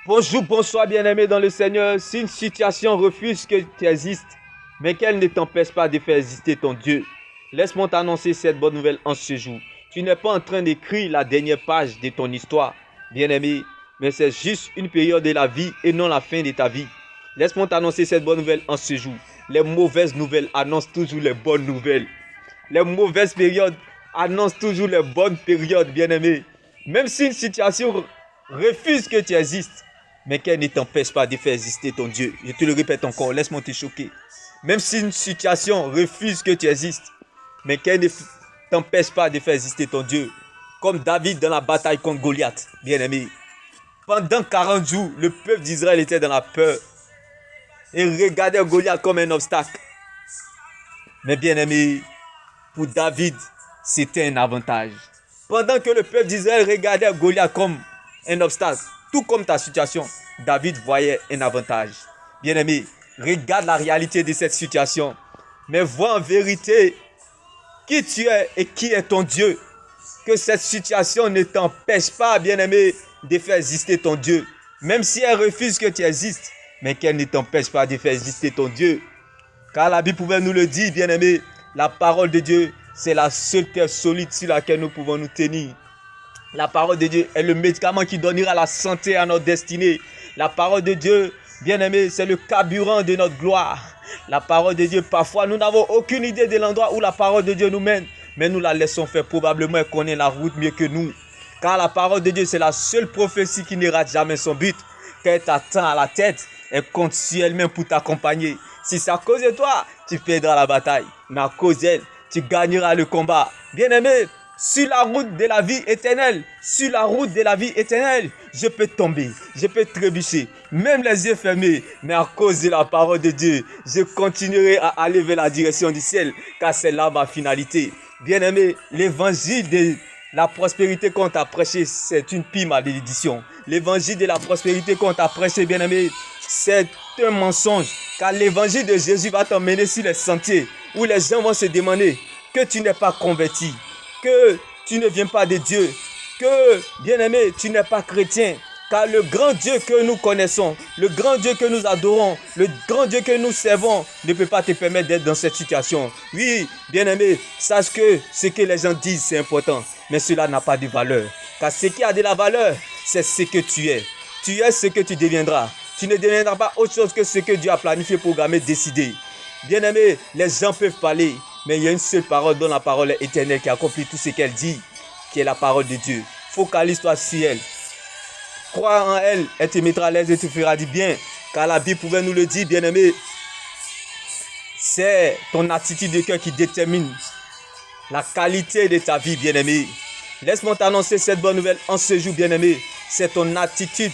Bonjour, bonsoir bien-aimé dans le Seigneur. Si une situation refuse que tu existes, mais qu'elle ne t'empêche pas de faire exister ton Dieu, laisse-moi t'annoncer cette bonne nouvelle en ce jour. Tu n'es pas en train d'écrire la dernière page de ton histoire, bien-aimé, mais c'est juste une période de la vie et non la fin de ta vie. Laisse-moi t'annoncer cette bonne nouvelle en ce jour. Les mauvaises nouvelles annoncent toujours les bonnes nouvelles. Les mauvaises périodes annoncent toujours les bonnes périodes, bien-aimé. Même si une situation refuse que tu existes, mais qu'elle ne t'empêche pas de faire exister ton Dieu. Je te le répète encore, laisse-moi te choquer. Même si une situation refuse que tu existes, mais qu'elle ne t'empêche pas de faire exister ton Dieu. Comme David dans la bataille contre Goliath, bien-aimé. Pendant 40 jours, le peuple d'Israël était dans la peur et regardait Goliath comme un obstacle. Mais bien-aimé, pour David, c'était un avantage. Pendant que le peuple d'Israël regardait Goliath comme un obstacle, tout comme ta situation, David voyait un avantage. Bien-aimé, regarde la réalité de cette situation, mais vois en vérité qui tu es et qui est ton Dieu. Que cette situation ne t'empêche pas, bien-aimé, de faire exister ton Dieu. Même si elle refuse que tu existes, mais qu'elle ne t'empêche pas de faire exister ton Dieu. Car la Bible pouvait nous le dire, bien-aimé, la parole de Dieu, c'est la seule terre solide sur laquelle nous pouvons nous tenir. La parole de Dieu est le médicament qui donnera la santé à notre destinée. La parole de Dieu, bien-aimé, c'est le carburant de notre gloire. La parole de Dieu, parfois, nous n'avons aucune idée de l'endroit où la parole de Dieu nous mène, mais nous la laissons faire. Probablement, elle connaît la route mieux que nous. Car la parole de Dieu, c'est la seule prophétie qui ne rate jamais son but. Qu'elle t'attend à la tête, elle compte sur elle-même pour t'accompagner. Si c'est à cause de toi, tu perdras la bataille. Mais à cause d'elle, tu gagneras le combat. Bien-aimé, sur la route de la vie éternelle, sur la route de la vie éternelle, je peux tomber, je peux trébucher, même les yeux fermés, mais à cause de la parole de Dieu, je continuerai à aller vers la direction du ciel, car c'est là ma finalité. Bien-aimé, l'évangile de la prospérité qu'on t'a prêché, c'est une pile malédiction. L'évangile de la prospérité qu'on t'a prêché, bien-aimé, c'est un mensonge, car l'évangile de Jésus va t'emmener sur les sentiers où les gens vont se demander que tu n'es pas converti, que tu ne viens pas de Dieu, que, bien-aimé, tu n'es pas chrétien. Car le grand Dieu que nous connaissons, le grand Dieu que nous adorons, le grand Dieu que nous servons, ne peut pas te permettre d'être dans cette situation. Oui, bien-aimé, sache que ce que les gens disent, c'est important, mais cela n'a pas de valeur. Car ce qui a de la valeur, c'est ce que tu es. Tu es ce que tu deviendras. Tu ne deviendras pas autre chose que ce que Dieu a planifié, programmé, décidé. Bien-aimé, les gens peuvent parler, mais il y a une seule parole dont la parole est éternelle qui accomplit tout ce qu'elle dit, qui est la parole de Dieu. Focalise-toi sur elle. Crois en elle, elle te mettra à l'aise et te fera du bien. Car la Bible pouvait nous le dire, bien-aimé. C'est ton attitude de cœur qui détermine la qualité de ta vie, bien-aimé. Laisse-moi t'annoncer cette bonne nouvelle en ce jour, bien-aimé. C'est ton attitude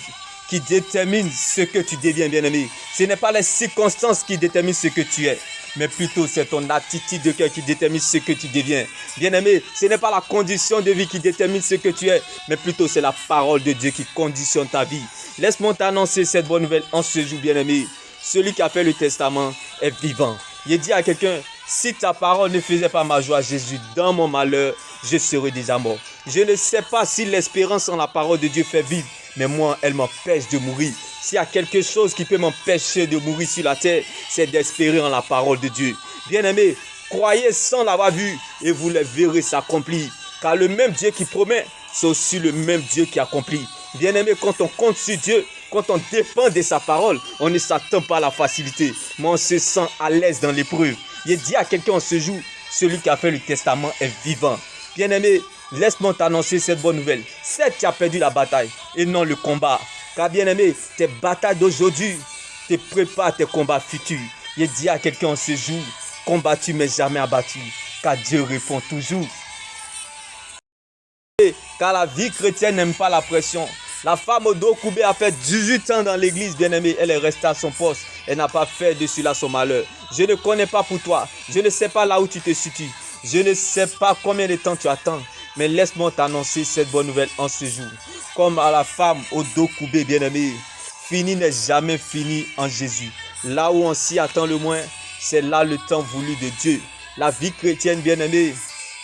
qui détermine ce que tu deviens, bien-aimé. Ce n'est pas les circonstances qui déterminent ce que tu es, mais plutôt c'est ton attitude de cœur qui détermine ce que tu deviens. Bien-aimé, ce n'est pas la condition de vie qui détermine ce que tu es, mais plutôt c'est la parole de Dieu qui conditionne ta vie. Laisse-moi t'annoncer cette bonne nouvelle en ce jour, bien-aimé. Celui qui a fait le testament est vivant. Il dit à quelqu'un, si ta parole ne faisait pas ma joie, Jésus, dans mon malheur, je serais déjà mort. Je ne sais pas si l'espérance en la parole de Dieu fait vivre, mais moi, elle m'empêche de mourir. S'il y a quelque chose qui peut m'empêcher de mourir sur la terre, c'est d'espérer en la parole de Dieu. Bien-aimés, croyez sans l'avoir vu et vous les verrez s'accomplir. Car le même Dieu qui promet, c'est aussi le même Dieu qui accomplit. Bien-aimés, quand on compte sur Dieu, quand on dépend de sa parole, on ne s'attend pas à la facilité, mais on se sent à l'aise dans l'épreuve. Il dit à quelqu'un en ce jour, celui qui a fait le testament est vivant. Bien-aimé, laisse-moi t'annoncer cette bonne nouvelle. Certes, tu as perdu la bataille et non le combat. Car bien-aimé, tes batailles d'aujourd'hui te préparent à tes combats futurs. Il dit à quelqu'un en ce jour, combattu mais jamais abattu, car Dieu répond toujours. Car la vie chrétienne n'aime pas la pression. La femme au dos courbé a fait 18 ans dans l'église, bien-aimée. Elle est restée à son poste. Elle n'a pas fait de cela son malheur. Je ne connais pas pour toi. Je ne sais pas là où tu te situes. Je ne sais pas combien de temps tu attends. Mais laisse-moi t'annoncer cette bonne nouvelle en ce jour. Comme à la femme au dos courbé, bien-aimée. Fini n'est jamais fini en Jésus. Là où on s'y attend le moins, c'est là le temps voulu de Dieu. La vie chrétienne, bien-aimée,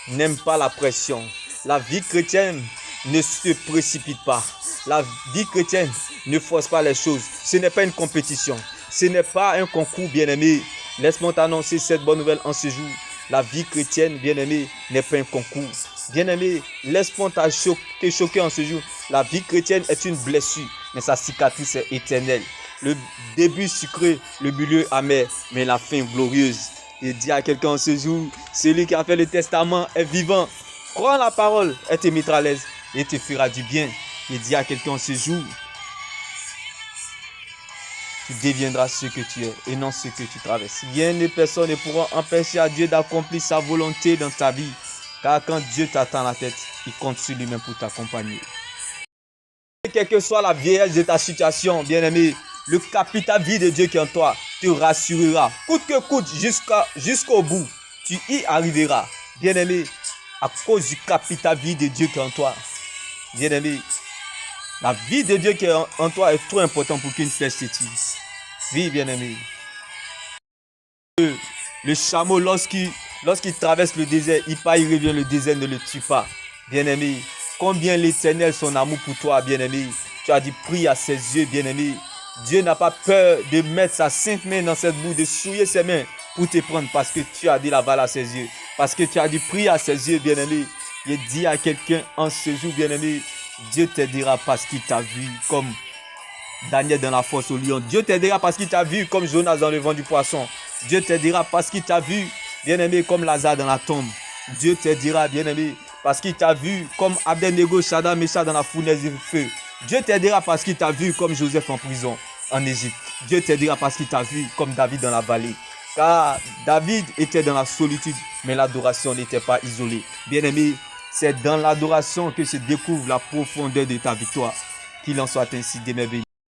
n'aime pas la pression. La vie chrétienne ne se précipite pas. La vie chrétienne ne force pas les choses. Ce n'est pas une compétition. Ce n'est pas un concours, bien-aimé. Laisse-moi t'annoncer cette bonne nouvelle en ce jour. La vie chrétienne, bien-aimé, n'est pas un concours. Bien-aimé, laisse-moi te choquer en ce jour. La vie chrétienne est une blessure, mais sa cicatrice est éternelle. Le début sucré, le milieu amer, mais la fin glorieuse. Et dis à quelqu'un en ce jour, celui qui a fait le testament est vivant. Crois en la parole, elle te mettra à l'aise et te fera du bien. Et dis à quelqu'un en ce jour, tu deviendras ce que tu es et non ce que tu traverses. Rien ni personne ne pourra empêcher à Dieu d'accomplir sa volonté dans ta vie. Car quand Dieu t'attend la tête, il compte sur lui-même pour t'accompagner. Quelle que soit la vieillesse de ta situation, bien-aimé, le capital vie de Dieu qui est en toi te rassurera. Coûte que coûte, jusqu'au bout, tu y arriveras. Bien-aimé, à cause du capital vie de Dieu qui est en toi. Bien-aimé, la vie de Dieu qui est en toi est trop importante pour qu'une flèche se tire. Oui, bien-aimé. Le chameau, lorsqu'il traverse le désert, il part, il revient, le désert ne le tue pas. Bien-aimé, combien l'Éternel, son amour pour toi, bien-aimé. Tu as dit, prie à ses yeux, bien-aimé. Dieu n'a pas peur de mettre sa sainte main dans cette boue, de souiller ses mains pour te prendre parce que tu as dit la balle à ses yeux. Parce que tu as dit, prie à ses yeux, bien-aimé. Il dit à quelqu'un en ce jour, bien-aimé, Dieu t'aidera parce qu'il t'a vu comme Daniel dans la fosse au lion. Dieu t'aidera parce qu'il t'a vu comme Jonas dans le vent du poisson. Dieu t'aidera parce qu'il t'a vu, bien-aimé, comme Lazare dans la tombe. Dieu t'aidera, bien-aimé, parce qu'il t'a vu comme Abednego, Shadrach, Meshach dans la fournaise de feu. Dieu t'aidera parce qu'il t'a vu comme Joseph en prison en Égypte. Dieu t'aidera parce qu'il t'a vu comme David dans la vallée. Car David était dans la solitude, mais l'adoration n'était pas isolée. Bien-aimé, c'est dans l'adoration que se découvre la profondeur de ta victoire. Qu'il en soit ainsi, demain béni.